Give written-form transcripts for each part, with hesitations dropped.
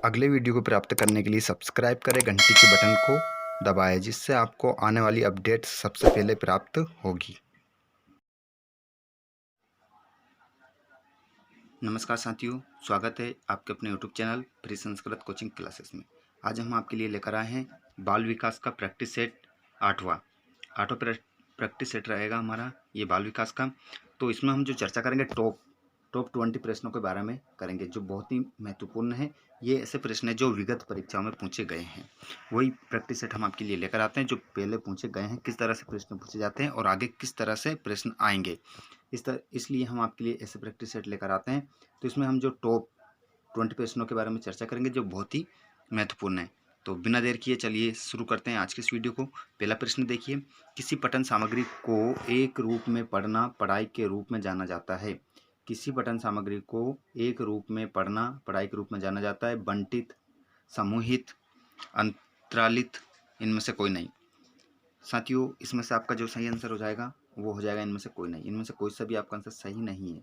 अगले वीडियो को प्राप्त करने के लिए सब्सक्राइब करें, घंटी के बटन को दबाएं, जिससे आपको आने वाली अपडेट सबसे पहले प्राप्त होगी। नमस्कार साथियों, स्वागत है आपके अपने YouTube channel free Sanskrit coaching classes में। आज हम आपके लिए लेकर आए हैं बाल विकास का प्रैक्टिस सेट आठवां प्रैक्टिस सेट रहेगा हमारा ये बाल विकास का। तो इसमें हम जो चर्चा करेंगे टॉप 20 प्रश्नों के बारे में करेंगे, जो बहुत ही महत्वपूर्ण है। ये ऐसे प्रश्न है जो विगत परीक्षाओं में पूछे गए हैं, वही प्रैक्टिस सेट हम आपके लिए लेकर आते हैं। जो पहले पूछे गए हैं, किस तरह से प्रश्न पूछे जाते हैं और आगे किस तरह से प्रश्न आएंगे, इसलिए हम आपके लिए ऐसे प्रैक्टिस सेट लेकर आते हैं। तो इसमें हम जो टॉप 20 प्रश्नों के बारे में चर्चा करेंगे, जो बहुत ही महत्वपूर्ण है। तो बिना देर किए चलिए शुरू करते हैं आज के इस वीडियो को। पहला प्रश्न देखिए, किसी पठन सामग्री को एक रूप में पढ़ना पढ़ाई के रूप में जाना जाता है। किसी पठन सामग्री को एक रूप में पढ़ना पढ़ाई के रूप में जाना जाता है। बंटित, समूहित, अंतरालित, इनमें से कोई नहीं। साथियों, इसमें से आपका जो सही आंसर हो जाएगा वो हो जाएगा इनमें से कोई नहीं। इनमें से कोई सा भी आपका आंसर सही नहीं है।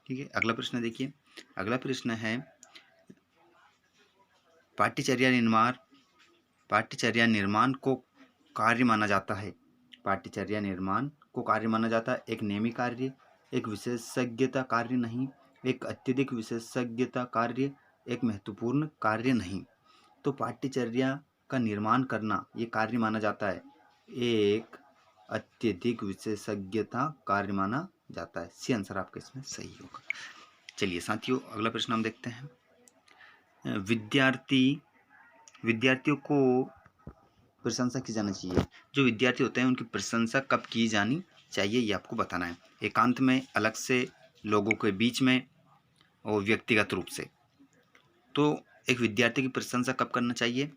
ठीक है, अगला प्रश्न देखिए। अगला प्रश्न है, पाठ्यचर्या निर्माण को कार्य माना जाता है। पाठ्यचर्या निर्माण को कार्य माना जाता है। एक नियमित कार्य, एक विशेषज्ञता कार्य नहीं, एक अत्यधिक विशेषज्ञता कार्य, एक महत्वपूर्ण कार्य नहीं। तो पाठ्यचर्या का निर्माण करना ये कार्य माना जाता है, एक अत्यधिक विशेषज्ञता कार्य माना जाता है। सी आंसर आपका इसमें सही होगा। चलिए साथियों, अगला प्रश्न हम देखते हैं। विद्यार्थियों को प्रशंसा की जानी चाहिए। जो विद्यार्थी होते हैं उनकी प्रशंसा कब की जानी चाहिए, ये आपको बताना है। एकांत में, अलग से, लोगों के बीच में और व्यक्तिगत रूप से। तो एक विद्यार्थी की प्रशंसा कब करना चाहिए?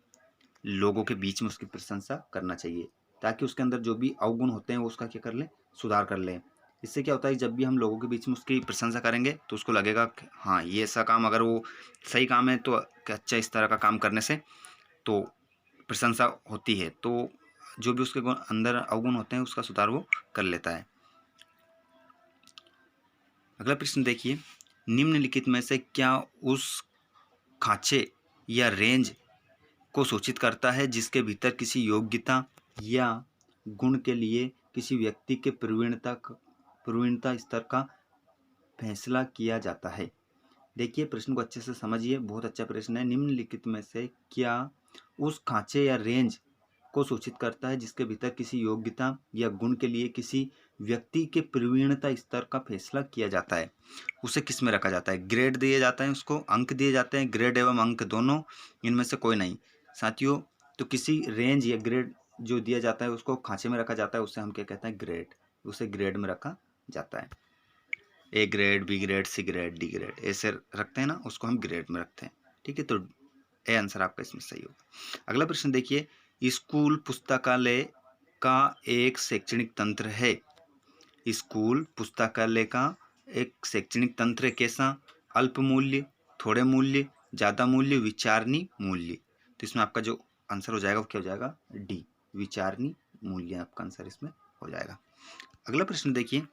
लोगों के बीच में उसकी प्रशंसा करना चाहिए, ताकि उसके अंदर जो भी अवगुण होते हैं वो उसका क्या कर लें, सुधार कर लें। इससे क्या होता है, जब भी हम लोगों के बीच में उसकी प्रशंसा करेंगे तो उसको लगेगा कि हाँ, ये ऐसा काम, अगर वो सही काम है तो अच्छा, इस तरह का काम करने से तो प्रशंसा होती है, तो जो भी उसके अंदर अवगुण होते हैं उसका सुधार वो कर लेता है। अगला प्रश्न देखिए, निम्नलिखित में से क्या उस खांचे या रेंज को सूचित करता है जिसके भीतर किसी योग्यता या गुण के लिए किसी व्यक्ति के प्रवीणता स्तर का फैसला किया जाता है। देखिए, प्रश्न को अच्छे से समझिए, बहुत अच्छा प्रश्न है। निम्नलिखित में से क्या उस खांचे या रेंज को सूचित करता है जिसके भीतर किसी योग्यता या गुण के लिए किसी व्यक्ति के प्रवीणता स्तर का फैसला किया जाता है। उसे किस में रखा जाता है? ग्रेड दिए जाते हैं, उसको अंक दिए जाते हैं, ग्रेड एवं अंक दोनों, इनमें से कोई नहीं। साथियों, तो किसी रेंज या ग्रेड जो दिया जाता है उसको खांचे में रखा जाता है, उससे हम क्या कहते हैं? ग्रेड। उसे ग्रेड में रखा जाता है। A grade, B grade, C grade, D grade, ऐसे रखते हैं ना, उसको हम ग्रेड में रखते हैं। ठीक है, तो ए आंसर आपका इसमें सही होगा। अगला प्रश्न देखिए, स्कूल पुस्तकालय का एक शैक्षणिक तंत्र है। स्कूल पुस्तकालय का एक शैक्षणिक तंत्र है। कैसा? अल्प मूल्य, थोड़े मूल्य, ज़्यादा मूल्य, विचारणी मूल्य। तो इसमें आपका जो आंसर हो जाएगा वो क्या हो जाएगा? डी, विचारणी मूल्य आपका आंसर इसमें हो जाएगा। अगला प्रश्न देखिए,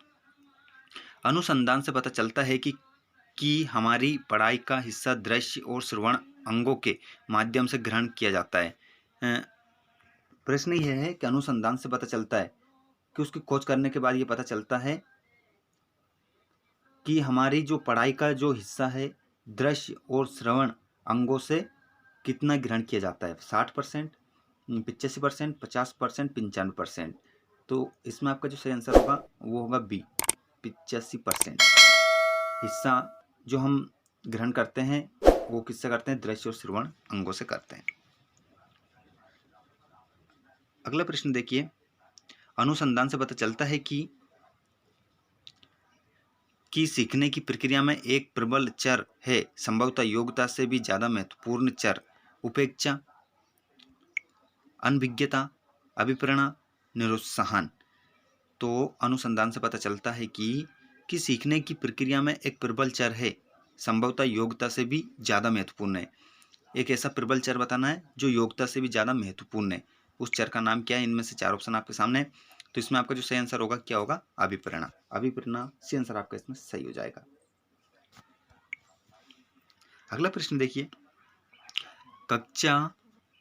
अनुसंधान से पता चलता है कि हमारी पढ़ाई का हिस्सा दृश्य और श्रवण अंगों के माध्यम से ग्रहण किया जाता है। प्रश्न यह है कि अनुसंधान से पता चलता है कि उसकी खोज करने के बाद ये पता चलता है कि हमारी जो पढ़ाई का जो हिस्सा है दृश्य और श्रवण अंगों से कितना ग्रहण किया जाता है। 60%, 85%, 50%, 95%। तो इसमें आपका जो सही आंसर होगा वो होगा बी, 85% हिस्सा जो हम ग्रहण करते हैं वो किससे करते हैं? दृश्य और श्रवण अंगों से करते हैं। अगला प्रश्न देखिए, अनुसंधान से पता चलता है कि सीखने की प्रक्रिया में एक प्रबल चर है, संभवतः योग्यता से भी ज्यादा महत्वपूर्ण चर। उपेक्षा, अनभिज्ञता, अभिप्रेरणा, निरुत्साहन। तो अनुसंधान से पता चलता है कि सीखने की प्रक्रिया में एक प्रबल चर है, संभवतः योग्यता से भी ज़्यादा महत्वपूर्ण है। एक ऐसा प्रबल चर बताना है जो योग्यता से भी ज़्यादा महत्वपूर्ण है। उस चर का नाम क्या है? इनमें से 4 ऑप्शन आपके सामने है। तो इसमें आपका जो सही आंसर होगा क्या होगा? अभिप्रेरणा। अभिप्रेरणा सी आंसर आपका इसमें सही हो जाएगा। अगला प्रश्न देखिए,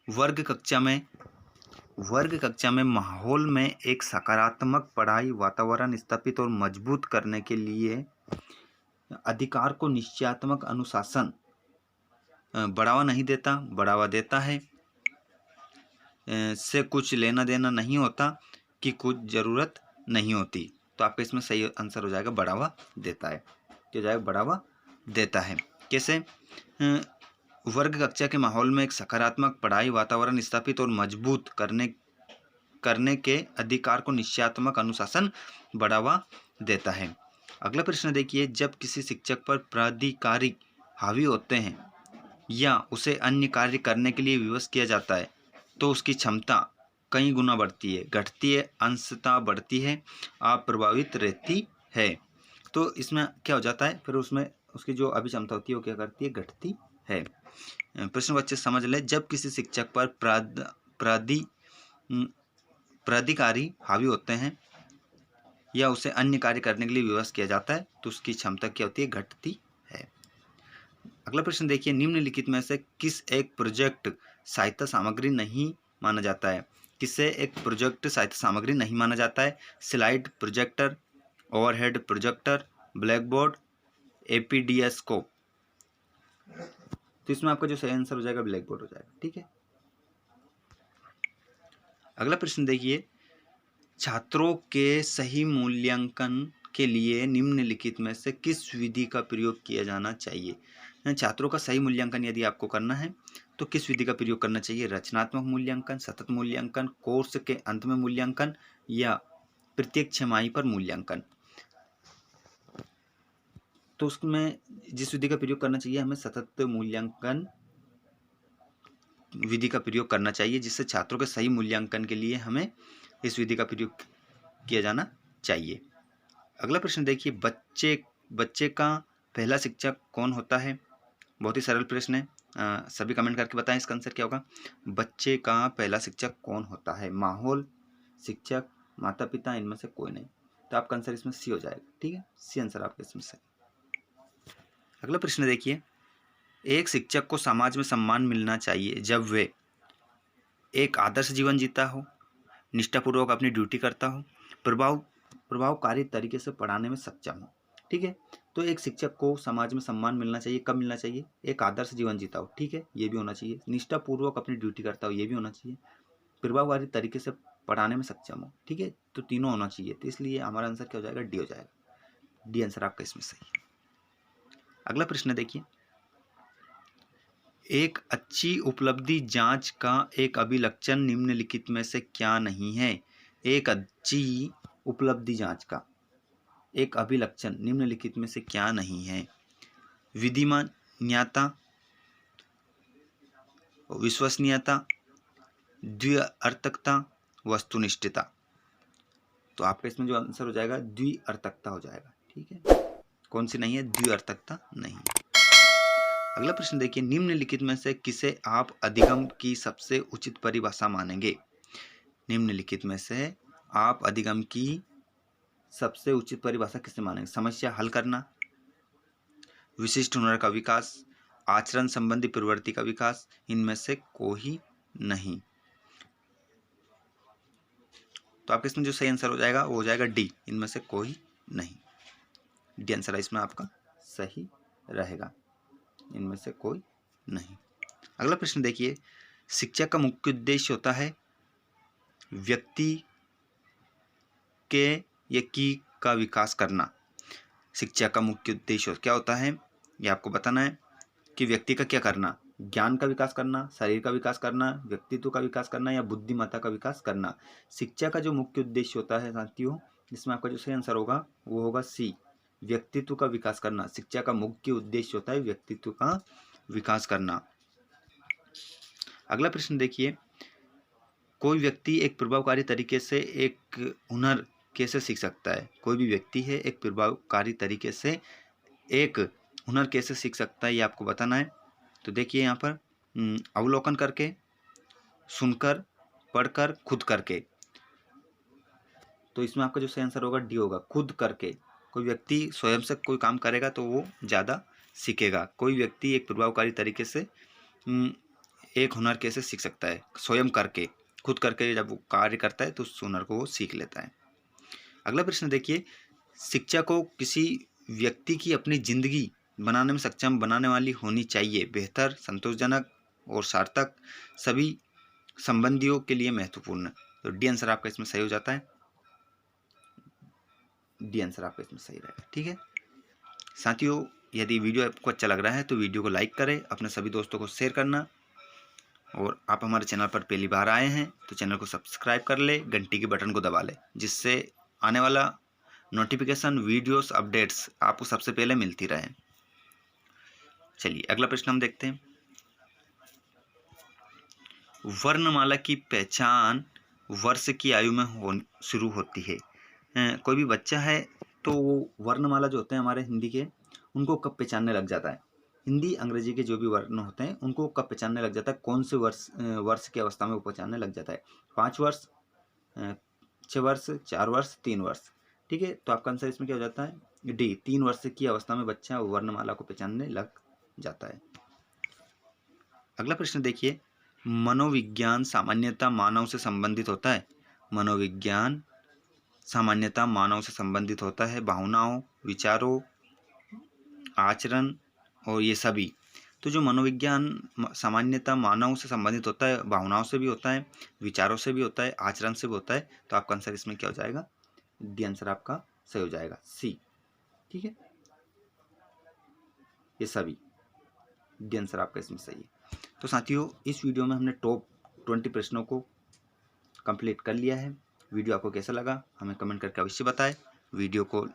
वर्ग कक्षा में माहौल में एक सकारात्मक पढ़ाई वातावरण स्थापित और मजबूत करने के लिए अधिकार को निश्चयात्मक अनुशासन बढ़ावा नहीं देता, बढ़ावा देता है। से कुछ लेना देना नहीं होता कि कुछ ज़रूरत नहीं होती। तो आपका इसमें सही आंसर हो जाएगा बढ़ावा देता है। क्या जाएगा? बढ़ावा देता है। कैसे? वर्ग कक्षा के माहौल में एक सकारात्मक पढ़ाई वातावरण स्थापित और मजबूत करने के अधिकार को निश्चयात्मक अनुशासन बढ़ावा देता है। अगला प्रश्न देखिए, जब किसी शिक्षक पर प्राधिकारी हावी होते हैं या उसे अन्य कार्य करने के लिए विवश किया जाता है तो उसकी क्षमता कई गुना बढ़ती है, घटती है, अंशतः बढ़ती है, अप्रभावित रहती है। तो इसमें क्या हो जाता है? फिर उसमें उसकी जो अभिक्षमता होती है वो क्या करती है? घटती है। प्रश्न बच्चे समझ ले, जब किसी शिक्षक पर प्राधिकारी हावी होते हैं या उसे अन्य कार्य करने के लिए विवश किया जाता है तो उसकी क्षमता क्या होती है? घटती है। अगला प्रश्न देखिए, निम्नलिखित में से किस एक प्रोजेक्ट साहित्य सामग्री नहीं माना जाता है? किसे एक प्रोजेक्ट साहित्य सामग्री नहीं माना जाता है? Slide projector, overhead projector, black board, epidiascope. तो इसमें आपका जो सही आंसर हो जाएगा ब्लैक बोर्ड हो जाएगा। ठीक है। अगला प्रश्न देखिए, छात्रों के सही मूल्यांकन के लिए निम्नलिखित में से किस विधि का प्रयोग किया जाना चाहिए? छात्रों का सही मूल्यांकन यदि आपको करना है तो किस विधि का प्रयोग करना चाहिए? रचनात्मक मूल्यांकन, सतत मूल्यांकन, कोर्स के अंत में मूल्यांकन या प्रत्येक छमाही पर मूल्यांकन। तो उसमें जिस विधि का प्रयोग करना चाहिए, हमें सतत मूल्यांकन विधि का प्रयोग करना चाहिए, जिससे छात्रों के सही मूल्यांकन के लिए हमें इस विधि का प्रयोग किया जाना चाहिए। अगला प्रश्न देखिए, बच्चे का पहला शिक्षक कौन होता है? बहुत ही सरल प्रश्न है। सभी कमेंट करके बताएं इसका आंसर क्या होगा। बच्चे का पहला शिक्षक कौन होता है? माहौल, शिक्षक, माता पिता, इनमें से कोई नहीं। तो आपका आंसर इसमें सी हो जाएगा। ठीक है, सी आंसर आपका इसमें सही। अगला प्रश्न देखिए, एक शिक्षक को समाज में सम्मान मिलना चाहिए जब वे एक आदर्श जीवन जीता हो, निष्ठापूर्वक अपनी ड्यूटी करता हो, प्रभावकारी तरीके से पढ़ाने में सक्षम हो। ठीक है, तो एक शिक्षक को समाज में सम्मान मिलना चाहिए। कब मिलना चाहिए? एक आदर्श जीवन जीता हो, ठीक है, ये भी होना चाहिए। निष्ठापूर्वक अपनी ड्यूटी करता हो, ये भी होना चाहिए। प्रभावकारी तरीके से पढ़ाने में सक्षम हो, ठीक है, तो तीनों होना चाहिए। तो इसलिए हमारा आंसर क्या हो जाएगा? डी हो जाएगा। डी आंसर आपका इसमें सही है। अगला प्रश्न देखिए, एक अच्छी उपलब्धि जांच का एक अभिलक्षण निम्नलिखित में से क्या नहीं है? एक अच्छी उपलब्धि जांच का एक अभिलक्षण निम्नलिखित में से क्या नहीं है? विधिमान्यता, विश्वसनीयता, द्व्यर्थकता, वस्तुनिष्ठता। तो आपका इसमें जो आंसर हो जाएगा द्व्यर्थकता हो जाएगा। ठीक है, कौन सी नहीं है? द्व्यर्थकता नहीं। अगला प्रश्न देखिए, निम्नलिखित में से किसे आप अधिगम की सबसे उचित परिभाषा मानेंगे? निम्नलिखित में से आप अधिगम की सबसे उचित परिभाषा किसे मानेंगे? समस्या हल करना, विशिष्ट हुनर का विकास, आचरण संबंधी प्रवृत्ति का विकास, इनमें से कोई नहीं। तो आपके इसमें जो सही आंसर हो जाएगा वो हो जाएगा डी, इनमें से कोई नहीं। डी आंसर इसमें आपका सही रहेगा, इनमें से कोई नहीं। अगला प्रश्न देखिए, शिक्षा का मुख्य उद्देश्य होता है व्यक्ति के या की का विकास करना। शिक्षा का मुख्य उद्देश्य क्या होता है? ये आपको बताना है कि व्यक्ति का क्या करना? ज्ञान का विकास करना, शरीर का विकास करना, व्यक्तित्व का विकास करना या बुद्धिमत्ता का विकास करना। शिक्षा का जो मुख्य उद्देश्य होता है साथियों, इसमें आपका जो सही आंसर होगा वो होगा सी, व्यक्तित्व का विकास करना। शिक्षा का मुख्य उद्देश्य होता है व्यक्तित्व का विकास करना। अगला प्रश्न देखिए, कोई व्यक्ति एक प्रभावकारी तरीके से एक हुनर कैसे सीख सकता है? कोई भी व्यक्ति है एक प्रभावकारी तरीके से एक हुनर कैसे सीख सकता है, ये आपको बताना है। तो देखिए यहाँ पर अवलोकन करके, सुनकर, पढ़कर, खुद करके। तो इसमें आपका जो सही आंसर होगा डी होगा, खुद करके। कोई व्यक्ति स्वयं से कोई काम करेगा तो वो ज़्यादा सीखेगा। कोई व्यक्ति एक प्रभावकारी तरीके से एक हुनर कैसे सीख सकता है? स्वयं करके, खुद करके जब वो कार्य करता है तो उस हुनर को वो सीख लेता है। अगला प्रश्न देखिए, शिक्षा को किसी व्यक्ति की अपनी जिंदगी बनाने में सक्षम बनाने वाली होनी चाहिए। बेहतर, संतोषजनक और सार्थक, सभी संबंधियों के लिए महत्वपूर्ण। तो डी आंसर आपका इसमें सही हो जाता है। डी आंसर आपका इसमें सही रहेगा। ठीक है साथियों, यदि वीडियो आपको अच्छा लग रहा है तो वीडियो को लाइक करें, अपने सभी दोस्तों को शेयर करना, और आप हमारे चैनल पर पहली बार आए हैं तो चैनल को सब्सक्राइब कर ले, घंटी के बटन को दबा ले, जिससे आने वाला नोटिफिकेशन, वीडियोस, अपडेट्स आपको सबसे पहले मिलती रहे। चलिए अगला प्रश्न हम देखते हैं। वर्णमाला की पहचान वर्ष की आयु में शुरू होती है। कोई भी बच्चा है तो वो वर्णमाला जो होते हैं हमारे हिंदी के, उनको कब पहचानने लग जाता है? हिंदी अंग्रेजी के जो भी वर्ण होते हैं उनको कब पहचानने लग जाता है? कौन से वर्ष की अवस्था में वो पहचानने लग जाता है? 5 वर्ष, 6 वर्ष, 4 वर्ष, 3 वर्ष। ठीक है, तो आपका आंसर इसमें क्या हो जाता है? डी, 3 वर्ष की अवस्था में बच्चा वर्णमाला को पहचानने लग जाता है। अगला प्रश्न देखिए, मनोविज्ञान सामान्यतः मानव से संबंधित होता है। मनोविज्ञान सामान्यतः मानव से संबंधित होता है भावनाओं, विचारों, आचरण और ये सभी। तो जो मनोविज्ञान सामान्यतः मानव से संबंधित होता है, भावनाओं से भी होता है, विचारों से भी होता है, आचरण से भी होता है, तो आपका आंसर इसमें क्या हो जाएगा? डी आंसर आपका सही हो जाएगा, सी। ठीक है, ये सभी, डी आंसर आपका इसमें सही है। तो साथियों, इस वीडियो में हमने टॉप 20 प्रश्नों को कंप्लीट कर लिया है। वीडियो आपको कैसा लगा हमें कमेंट करके अवश्य बताएं। वीडियो को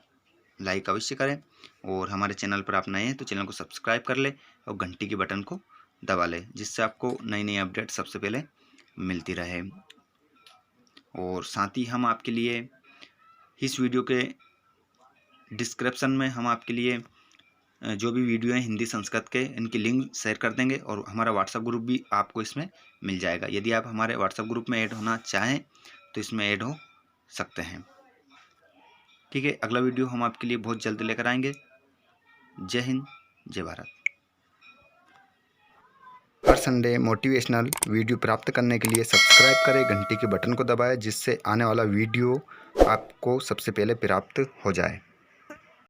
लाइक अवश्य करें, और हमारे चैनल पर आप नए हैं तो चैनल को सब्सक्राइब कर ले और घंटी के बटन को दबा लें, जिससे आपको नई नई अपडेट सबसे पहले मिलती रहे। और साथ ही हम आपके लिए इस वीडियो के डिस्क्रिप्शन में हम आपके लिए जो भी वीडियो हैं हिंदी संस्कृत के, इनकी लिंक शेयर कर देंगे, और हमारा व्हाट्सएप ग्रुप भी आपको इसमें मिल जाएगा। यदि आप हमारे व्हाट्सएप ग्रुप में ऐड होना चाहें तो इसमें ऐड हो सकते हैं। ठीक है, अगला वीडियो हम आपके लिए बहुत जल्द लेकर आएंगे। जय हिंद, जय भारत। हर संडे मोटिवेशनल वीडियो प्राप्त करने के लिए सब्सक्राइब करें, घंटी के बटन को दबाएं, जिससे आने वाला वीडियो आपको सबसे पहले प्राप्त हो जाए।